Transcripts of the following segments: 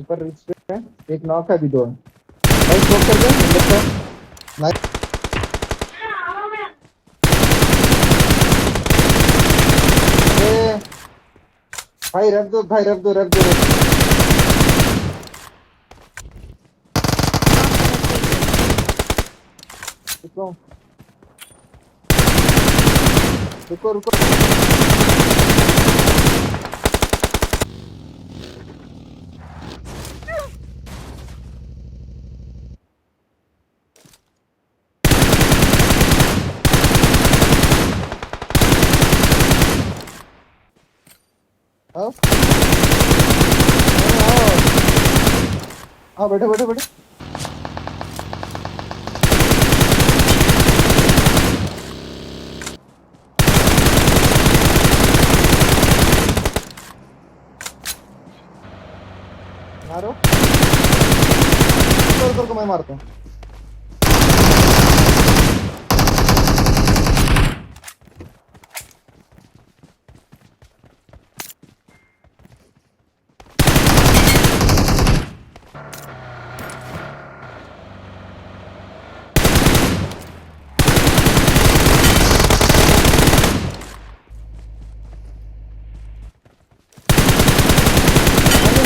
ऊपर रिच पे है, एक नॉक है, अभी दो है। भाई स्मोक कर दे देखो। नाइस। ए भाई रख दो, भाई रख दो, रख दो, रख दो। रुको रुको रुको। आओ आओ, बैठो बैठो बैठो। मारो, रुको रुको, मैं मारता हूँ।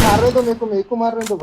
मार रहे दो मेरे को मार रहे दो।